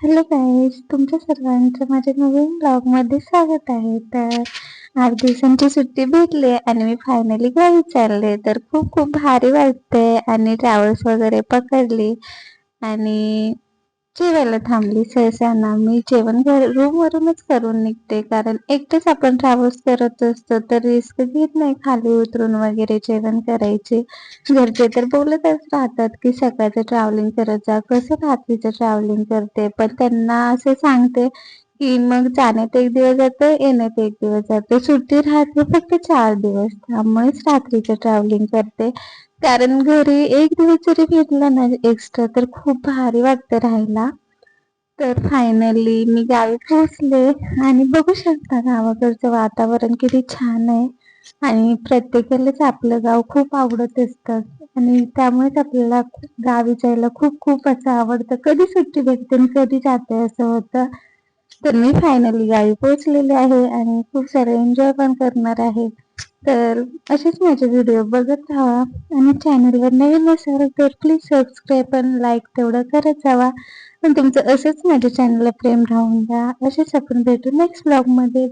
Hello guys, तुमच्या सर्वांचं माझ्या नवीन ब्लॉगमध्ये स्वागत आहे. तर 8 दिवसांची सुट्टी भेटली आणि मी फायनली घरी चालले. तर खूप खूप भारी वाटते आणि ट्रॅव्हल्स वगैरे पकडली आणि जेवायला थांबली. सहसा ना मी जेवण रूमवरूनच करून निघते, कारण एकटेच आपण ट्रॅव्हल्स करत असतो तर रिस्क घेत नाही खाली उतरून वगैरे जेवण करायची. घरचे तर बोलतच राहतात की सकाळचं ट्रॅव्हलिंग करत जा, कसं रात्रीचं ट्रॅव्हलिंग करते. पण त्यांना असे सांगते की मग जाण्यात 1 दिवस जातो, येण्यात 1 दिवस जातो. सुट्टी राहते फक्त 4 दिवस, त्यामुळेच रात्रीचं ट्रॅव्हलिंग करते. कारण घरी 1 दिवस जरी भेटला ना एक्स्ट्रा तर खूप भारी वाटतं राहायला. तर फायनली मी गावी पोहोचले आणि बघू शकता गावाकडचं वातावरण किती छान आहे. आणि प्रत्येकालाच आपलं गाव खूप आवडत असतं आणि त्यामुळेच आपल्याला गावी जायला खूप खूप असं आवडतं. कधी सुट्टी भेटते आणि कधी जाते असं होतं. तर मी फायनली गावी पोहोचलेले आहे आणि खूप सारे एन्जॉय पण करणार आहे. तर असेच माझे व्हिडिओ बघत राहा आणि चॅनलवर नवीन असाल तर प्लीज सबस्क्राईब आणि लाईक तेवढं करत जावा. पण तुमचं असंच माझ्या चॅनलला प्रेम राहून द्या. असेच आपण भेटू नेक्स्ट ब्लॉगमध्ये.